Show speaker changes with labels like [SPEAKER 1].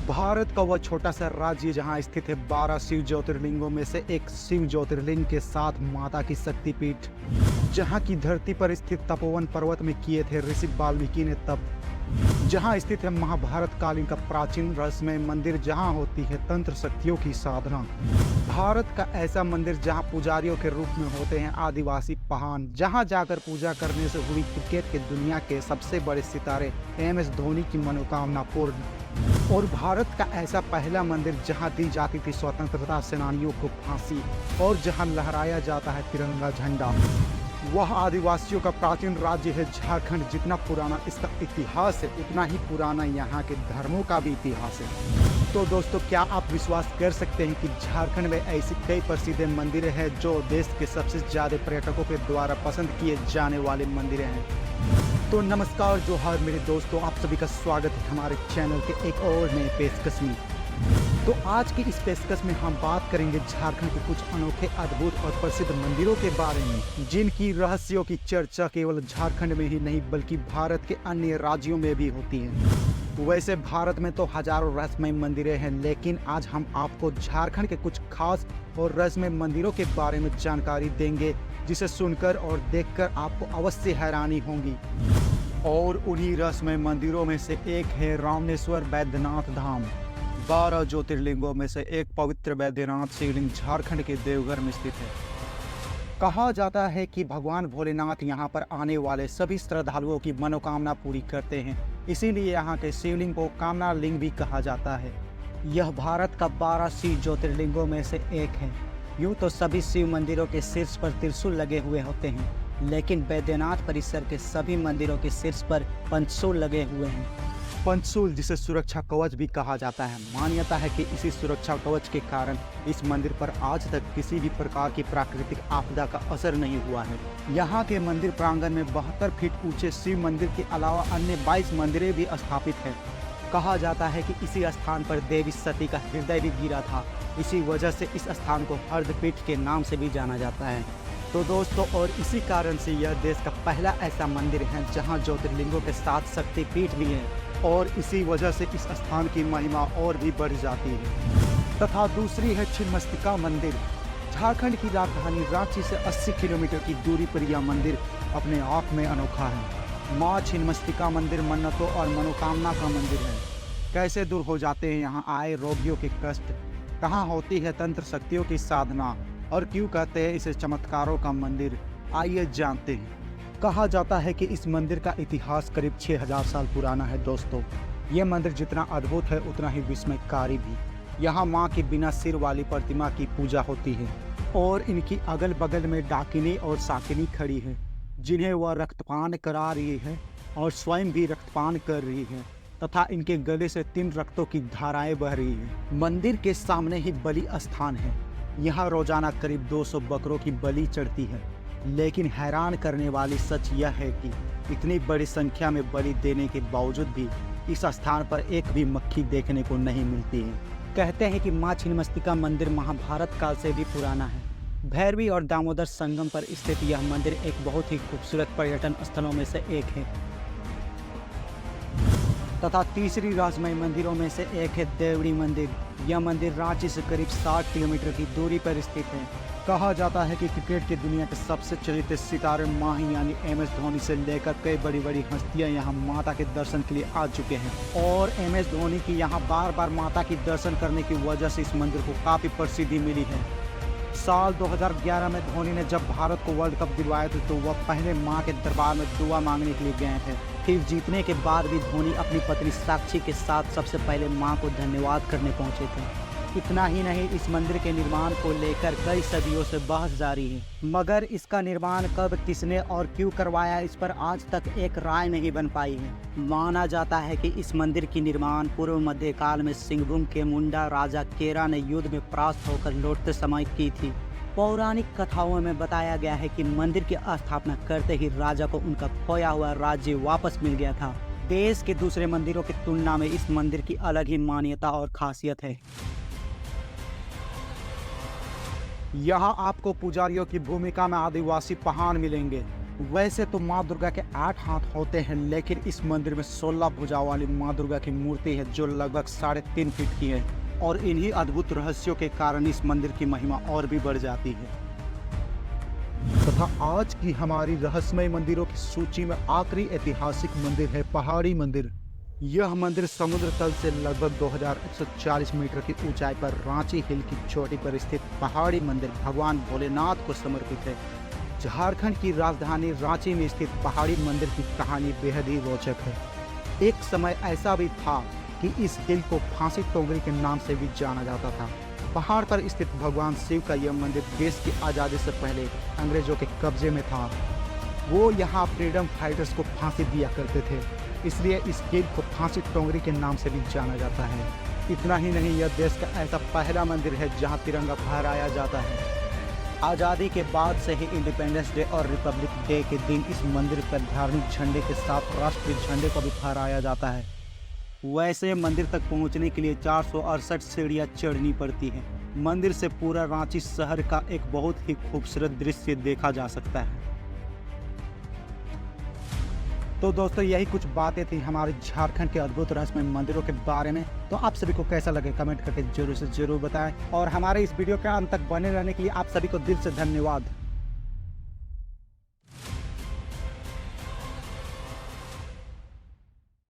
[SPEAKER 1] भारत का वह छोटा सा राज्य जहां स्थित है 12 शिव ज्योतिर्लिंगों में से एक शिव ज्योतिर्लिंग के साथ माता की शक्तिपीठ, जहां की धरती पर स्थित तपोवन पर्वत में किए थे ऋषि वाल्मीकि ने तप, जहां स्थित है महाभारत कालीन का प्राचीन रहस्यमय मंदिर जहां होती है तंत्र शक्तियों की साधना। भारत का ऐसा मंदिर जहां पुजारियों के रूप में होते हैं आदिवासी पहान, जहां जाकर पूजा करने से हुई क्रिकेट के दुनिया के सबसे बड़े सितारे MS धोनी की मनोकामना पूर्ण। और भारत का ऐसा पहला मंदिर जहां दी जाती थी स्वतंत्रता सेनानियों को फांसी और जहां लहराया जाता है तिरंगा झंडा। वह आदिवासियों का प्राचीन राज्य है झारखंड। जितना पुराना इसका इतिहास है उतना ही पुराना यहाँ के धर्मों का भी इतिहास है। तो दोस्तों, क्या आप विश्वास कर सकते हैं कि झारखंड में ऐसी कई प्रसिद्ध मंदिर हैं जो देश के सबसे ज्यादा पर्यटकों के द्वारा पसंद किए जाने वाले मंदिर हैं। तो नमस्कार जोहार मेरे दोस्तों, आप सभी का स्वागत है हमारे चैनल के एक और नए पेशकश में। तो आज की इस पेशकश में हम बात करेंगे झारखंड के कुछ अनोखे, अद्भुत और प्रसिद्ध मंदिरों के बारे में, जिनकी रहस्यों की चर्चा केवल झारखंड में ही नहीं बल्कि भारत के अन्य राज्यों में भी होती है। वैसे भारत में तो हजारों रहस्यमय मंदिरें हैं, लेकिन आज हम आपको झारखंड के कुछ खास और रहस्यमय मंदिरों के बारे में जानकारी देंगे, जिसे सुनकर और देखकर आपको अवश्य हैरानी होगी। और उन्हीं रहस्यमय मंदिरों में से एक है रामेश्वर बैद्यनाथ धाम। 12 ज्योतिर्लिंगों में से एक पवित्र बैद्यनाथ शिवलिंग झारखंड के देवघर में स्थित है। कहा जाता है कि भगवान भोलेनाथ यहाँ पर आने वाले सभी श्रद्धालुओं की मनोकामना पूरी करते हैं, इसीलिए यहाँ के शिवलिंग को कामना लिंग भी कहा जाता है। यह भारत का 12 शिव ज्योतिर्लिंगों में से एक है। यूँ तो सभी शिव मंदिरों के शीर्ष पर त्रिशूल लगे हुए होते हैं, लेकिन बैद्यनाथ परिसर के सभी मंदिरों के शीर्ष पर पंचशूल लगे हुए हैं। पंचशूल, जिसे सुरक्षा कवच भी कहा जाता है। मान्यता है कि इसी सुरक्षा कवच के कारण इस मंदिर पर आज तक किसी भी प्रकार की प्राकृतिक आपदा का असर नहीं हुआ है। यहाँ के मंदिर प्रांगण में 72 फीट ऊंचे शिव मंदिर के अलावा अन्य 22 मंदिरें भी स्थापित हैं। कहा जाता है कि इसी स्थान पर देवी सती का हृदय भी गिरा था। इसी वजह से इस स्थान को हर्दपीठ के नाम से भी जाना जाता है। तो दोस्तों, और इसी कारण से यह देश का पहला ऐसा मंदिर है जहाँ ज्योतिर्लिंगों के साथ शक्तिपीठ भी है, और इसी वजह से इस स्थान की महिमा और भी बढ़ जाती है। तथा दूसरी है छिन्नमस्तिका मंदिर। झारखंड की राजधानी रांची से 80 किलोमीटर की दूरी पर यह मंदिर अपने आप में अनोखा है। माँ छिन्नमस्तिका मंदिर मन्नतों और मनोकामना का मंदिर है। कैसे दूर हो जाते हैं यहाँ आए रोगियों के कष्ट, कहाँ होती है तंत्र शक्तियों की साधना, और क्यों कहते हैं इसे चमत्कारों का मंदिर, आइए जानते हैं। कहा जाता है कि इस मंदिर का इतिहास करीब 6000 साल पुराना है। दोस्तों, ये मंदिर जितना अद्भुत है उतना ही विस्मयकारी भी। यहाँ माँ की बिना सिर वाली प्रतिमा की पूजा होती है, और इनकी अगल बगल में डाकिनी और साकिनी खड़ी है, जिन्हें वह रक्तपान करा रही है और स्वयं भी रक्तपान कर रही है, तथा इनके गले से 3 रक्तों की धाराएं बह रही है। मंदिर के सामने ही बलि स्थान है। यहाँ रोजाना करीब 200 बकरों की बलि चढ़ती है, लेकिन हैरान करने वाली सच यह है कि इतनी बड़ी संख्या में बलि देने के बावजूद भी इस स्थान पर एक भी मक्खी देखने को नहीं मिलती है। कहते हैं कि माँ छिन्नमस्तिका मंदिर महाभारत काल से भी पुराना है। भैरवी और दामोदर संगम पर स्थित यह मंदिर एक बहुत ही खूबसूरत पर्यटन स्थलों में से एक है। तथा तीसरी रहस्यमय मंदिरों में से एक है देवड़ी मंदिर। यह मंदिर रांची से करीब 60 किलोमीटर की दूरी पर स्थित है। कहा जाता है कि क्रिकेट की दुनिया के सबसे चहेते सितारे माही यानी MS धोनी से लेकर कई बड़ी बड़ी हस्तियां यहाँ माता के दर्शन के लिए आ चुके हैं, और MS धोनी की यहाँ बार बार माता की दर्शन करने की वजह से इस मंदिर को काफ़ी प्रसिद्धि मिली है। साल 2011 में धोनी ने जब भारत को वर्ल्ड कप दिलवाया था तो वह पहले मां के दरबार में दुआ मांगने के लिए गए थे। फिर जीतने के बाद भी धोनी अपनी पत्नी साक्षी के साथ सबसे पहले मां को धन्यवाद करने पहुंचे थे। इतना ही नहीं, इस मंदिर के निर्माण को लेकर कई सदियों से बहस जारी है, मगर इसका निर्माण कब, किसने और क्यों करवाया, इस पर आज तक एक राय नहीं बन पाई है। माना जाता है कि इस मंदिर की निर्माण पूर्व मध्यकाल में सिंहभूम के मुंडा राजा केरा ने युद्ध में परास्त होकर लौटते समय की थी। पौराणिक कथाओं में बताया गया है कि मंदिर की स्थापना करते ही राजा को उनका खोया हुआ राज्य वापस मिल गया था। देश के दूसरे मंदिरों की तुलना में इस मंदिर की अलग ही मान्यता और खासियत है। यहाँ आपको पुजारियों की भूमिका में आदिवासी पहान मिलेंगे, वैसे तो माँ दुर्गा के 8 हाथ होते हैं, लेकिन इस मंदिर में 16 भुजाओं वाली माँ दुर्गा की मूर्ति है जो लगभग 3.5 फीट की है और इन्हीं अद्भुत रहस्यों के कारण इस मंदिर की महिमा और भी बढ़ जाती है। तथा आज की हमारी रहस्यमय मंदिरों की सूची में आखिरी ऐतिहासिक मंदिर है पहाड़ी मंदिर। यह मंदिर समुद्र तल से लगभग 2140 मीटर की ऊंचाई पर रांची हिल की चोटी पर स्थित पहाड़ी मंदिर भगवान भोलेनाथ को समर्पित है। झारखंड की राजधानी रांची में स्थित पहाड़ी मंदिर की कहानी बेहद ही रोचक है। एक समय ऐसा भी था कि इस हिल को फांसी टोंगरी के नाम से भी जाना जाता था। पहाड़ पर स्थित भगवान शिव का यह मंदिर देश की आज़ादी से पहले अंग्रेजों के कब्जे में था। वो यहाँ फ्रीडम फाइटर्स को फांसी दिया करते थे, इसलिए इस हिल को फांसी टोंगरी के नाम से भी जाना जाता है। इतना ही नहीं, यह देश का ऐसा पहला मंदिर है जहाँ तिरंगा फहराया जाता है। आज़ादी के बाद से ही इंडिपेंडेंस डे और रिपब्लिक डे के दिन इस मंदिर पर धार्मिक झंडे के साथ राष्ट्रीय झंडे को भी फहराया जाता है। वैसे मंदिर तक पहुंचने के लिए 468 सीढ़ियां चढ़नी पड़ती हैं। मंदिर से पूरा रांची शहर का एक बहुत ही खूबसूरत दृश्य देखा जा सकता है। तो दोस्तों, यही कुछ बातें थी हमारे झारखंड के अद्भुत रहस्यमय मंदिरों के बारे में। तो आप सभी को कैसा लगे कमेंट करके जरूर से जरूर बताएं और हमारे इस वीडियो के अंत तक बने रहने के लिए आप सभी को दिल से धन्यवाद।